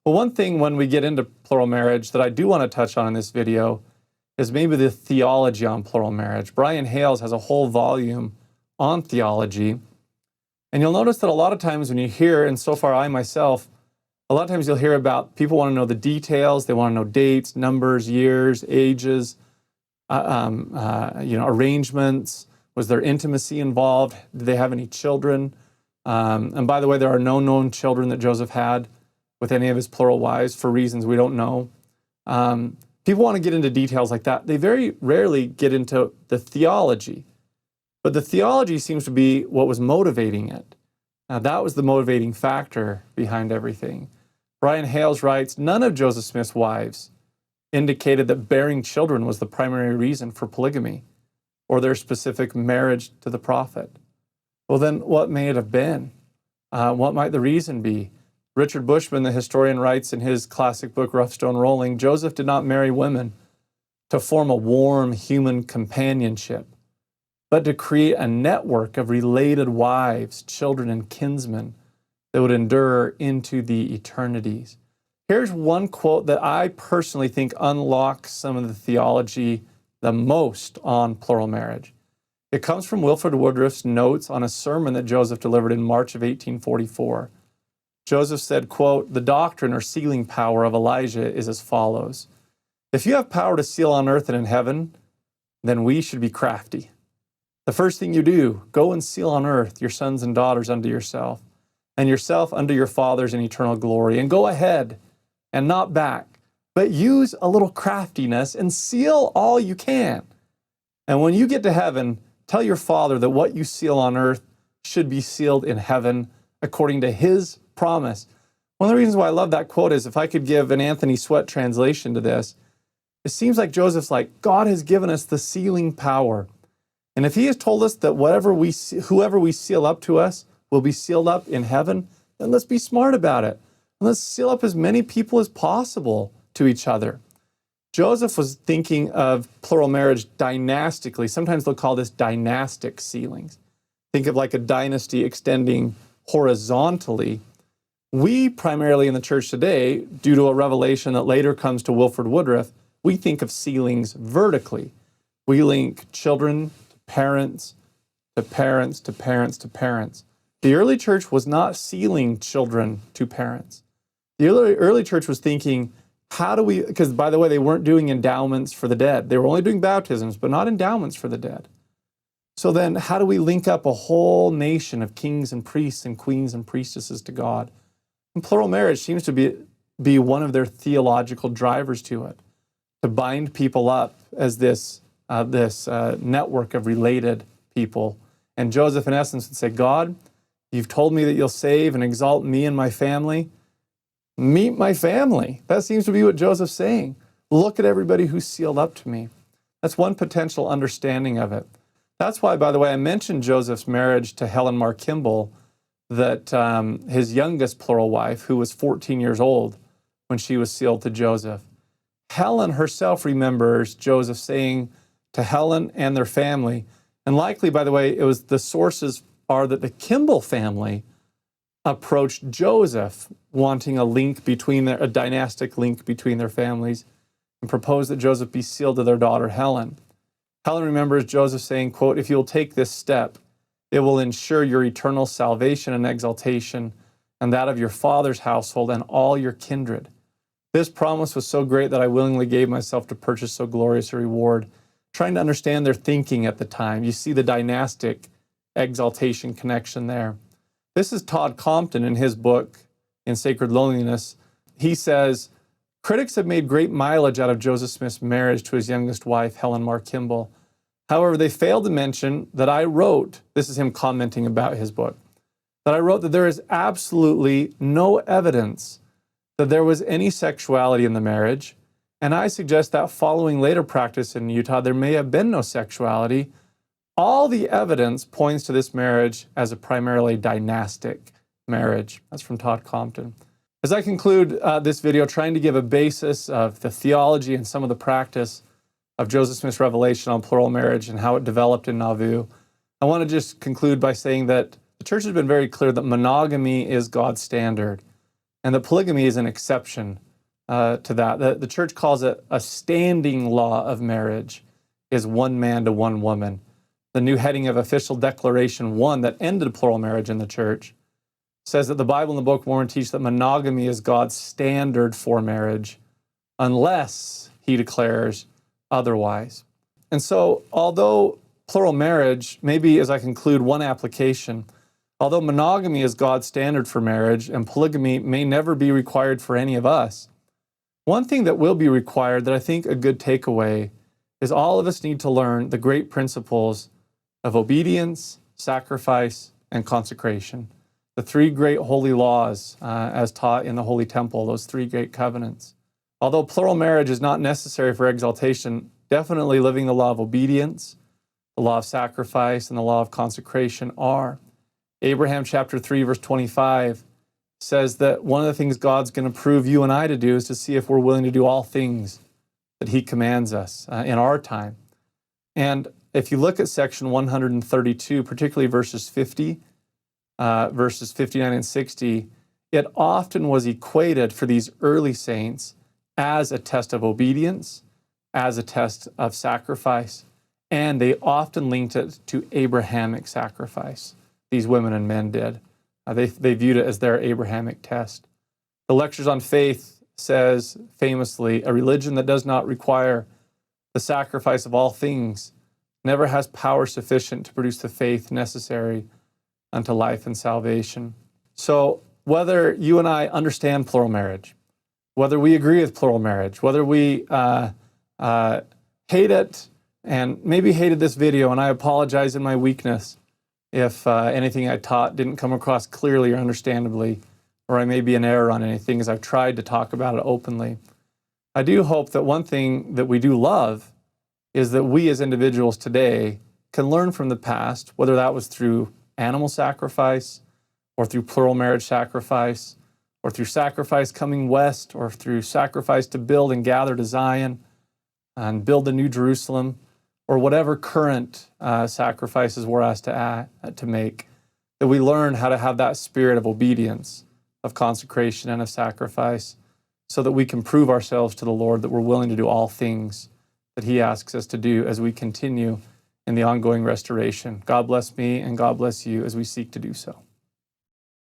Well, one thing when we get into plural marriage that I do want to touch on in this video is maybe the theology on plural marriage. Brian Hales has a whole volume on theology. And you'll notice that a lot of times when you hear, and so far I myself, a lot of times you'll hear about people want to know the details. They want to know dates, numbers, years, ages, arrangements. Was there intimacy involved? Did they have any children? And by the way, there are no known children that Joseph had with any of his plural wives for reasons we don't know. People want to get into details like that. They very rarely get into the theology. But the theology seems to be what was motivating it. That was the motivating factor behind everything. Brian Hales writes, none of Joseph Smith's wives indicated that bearing children was the primary reason for polygamy or their specific marriage to the prophet. Well, then what may it have been? What might the reason be? Richard Bushman, the historian, writes in his classic book, Rough Stone Rolling, Joseph did not marry women to form a warm human companionship, but to create a network of related wives, children, and kinsmen that would endure into the eternities. Here's one quote that I personally think unlocks some of the theology the most on plural marriage. It comes from Wilford Woodruff's notes on a sermon that Joseph delivered in March of 1844. Joseph said, quote, "The doctrine or sealing power of Elijah is as follows. If you have power to seal on earth and in heaven, then we should be crafty. The first thing you do, go and seal on earth your sons and daughters unto yourself, and yourself unto your fathers in eternal glory. And go ahead and not back, but use a little craftiness and seal all you can. And when you get to heaven, tell your Father that what you seal on earth should be sealed in heaven according to his promise." One of the reasons why I love that quote is if I could give an Anthony Sweat translation to this, it seems like Joseph's like, God has given us the sealing power. And if he has told us that whoever we seal up to us will be sealed up in heaven, then let's be smart about it. And let's seal up as many people as possible to each other. Joseph was thinking of plural marriage dynastically. Sometimes they'll call this dynastic sealings. Think of like a dynasty extending horizontally. We primarily in the church today, due to a revelation that later comes to Wilford Woodruff, we think of sealings vertically. We link children to parents, to parents, to parents, to parents. The early church was not sealing children to parents. The early church was thinking, because by the way, they weren't doing endowments for the dead. They were only doing baptisms, but not endowments for the dead. So then how do we link up a whole nation of kings and priests and queens and priestesses to God? And plural marriage seems to be one of their theological drivers to it, to bind people up as this network of related people. And Joseph, in essence, would say, God, you've told me that you'll save and exalt me and my family. Meet my family. That seems to be what Joseph's saying. Look at everybody who's sealed up to me. That's one potential understanding of it. That's why, by the way, I mentioned Joseph's marriage to Helen Mar Kimball, that his youngest plural wife, who was 14 years old when she was sealed to Joseph. Helen herself remembers Joseph saying to Helen and their family, and likely, by the way, it was the sources are that the Kimball family approached Joseph wanting a dynastic link between their families and proposed that Joseph be sealed to their daughter Helen. Helen remembers Joseph saying, quote, "If you'll take this step, it will ensure your eternal salvation and exaltation and that of your father's household and all your kindred. This promise was so great that I willingly gave myself to purchase so glorious a reward." Trying to understand their thinking at the time. You see the dynastic exaltation connection there. This is Todd Compton in his book, In Sacred Loneliness. He says, critics have made great mileage out of Joseph Smith's marriage to his youngest wife, Helen Mar Kimball. However, they failed to mention that I wrote, this is him commenting about his book, that I wrote that there is absolutely no evidence that there was any sexuality in the marriage. And I suggest that following later practice in Utah, there may have been no sexuality. All the evidence points to this marriage as a primarily dynastic marriage. That's from Todd Compton. As I conclude this video, trying to give a basis of the theology and some of the practice of Joseph Smith's revelation on plural marriage and how it developed in Nauvoo, I want to just conclude by saying that the church has been very clear that monogamy is God's standard. and that polygamy is an exception to that. The church calls it a standing law of marriage, is one man to one woman. The new heading of Official Declaration 1 that ended plural marriage in the church says that the Bible and the Book of Mormon teach that monogamy is God's standard for marriage, unless he declares otherwise. And so, although plural marriage, maybe as I conclude one application, although monogamy is God's standard for marriage and polygamy may never be required for any of us, one thing that will be required that I think a good takeaway is all of us need to learn the great principles of obedience, sacrifice, and consecration. The three great holy laws as taught in the Holy Temple, those three great covenants. Although plural marriage is not necessary for exaltation, definitely living the law of obedience, the law of sacrifice, and the law of consecration are. Abraham chapter 3, verse 25 says that one of the things God's going to prove you and I to do is to see if we're willing to do all things that he commands us in our time. And if you look at section 132, particularly verses 50, verses 59 and 60, it often was equated for these early saints as a test of obedience, as a test of sacrifice, and they often linked it to Abrahamic sacrifice. These women and men did. They viewed it as their Abrahamic test. The Lectures on Faith says famously, a religion that does not require the sacrifice of all things never has power sufficient to produce the faith necessary unto life and salvation. So whether you and I understand plural marriage, whether we agree with plural marriage, whether we hate it, and maybe hated this video, and I apologize in my weakness if anything I taught didn't come across clearly or understandably, or I may be in error on anything as I've tried to talk about it openly. I do hope that one thing that we do love is that we as individuals today can learn from the past, whether that was through animal sacrifice, or through plural marriage sacrifice, or through sacrifice coming west, or through sacrifice to build and gather to Zion and build the New Jerusalem, or whatever current sacrifices we're asked to make, that we learn how to have that spirit of obedience, of consecration, and of sacrifice, so that we can prove ourselves to the Lord that we're willing to do all things that he asks us to do as we continue in the ongoing restoration. God bless me and God bless you as we seek to do so.